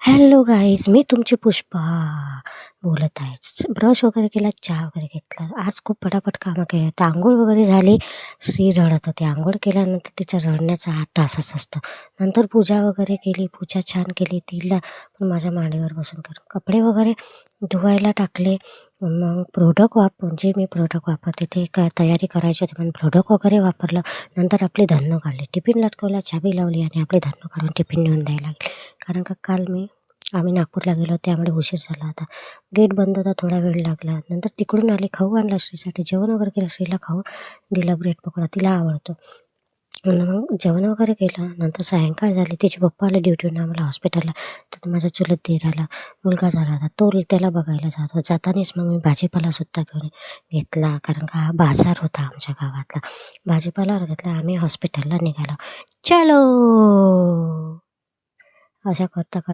Hello guys, मी तुमची पुष्पा बोलत आहे. ब्रश वगैरे केला, चहा वगैरे घेतला. आज खूप पटापट कामं केली. तर अंघोळ वगैरे झाली. श्री रडत होती. अंघोळ केल्यानंतर तिचा रडण्याचा हा तासच असतो. नंतर पूजा वगैरे केली. पूजा छान केली. तिला पण माझ्या मांडीवर बसून करून कपडे वगैरे धुवायला टाकले. मग जे मी प्रोडक्ट वापरते ते तयारी करायची होती, म्हणून प्रोडक्ट वगैरे वापरलं. नंतर आपले धन्नो काढले. टिफिन लटकवला, चाबी लावली आणि आपले धन्नो काढून टिफिन नेऊन द्यायला लागले. कारण का काल आम्ही नागपूरला गेलो, त्यामुळे उशीर झाला होता. गेट बंद होता, थोडा वेळ लागला. नंतर तिकडून आले, खाऊ आणला श्रीसाठी. जेवण वगैरे केलं. श्रीला खाऊ दिला, ब्रेड पकोडा तिला आवडतो. आणि मग जेवण वगैरे केलं. नंतर सायंकाळ झाली. तिचे पप्पा आले ड्युटीवरून आम्हाला हॉस्पिटलला. तर माझा चुलत दीराला मुलगा झाला होता, तो त्याला बघायला जात होता. जातानाच मग मी भाजीपालासुद्धा घेऊन घेतला, कारण का हा बाजार होता आमच्या गावातला. भाजीपाला घेतला. आम्ही हॉस्पिटलला निघालो. चलो अशा करता करता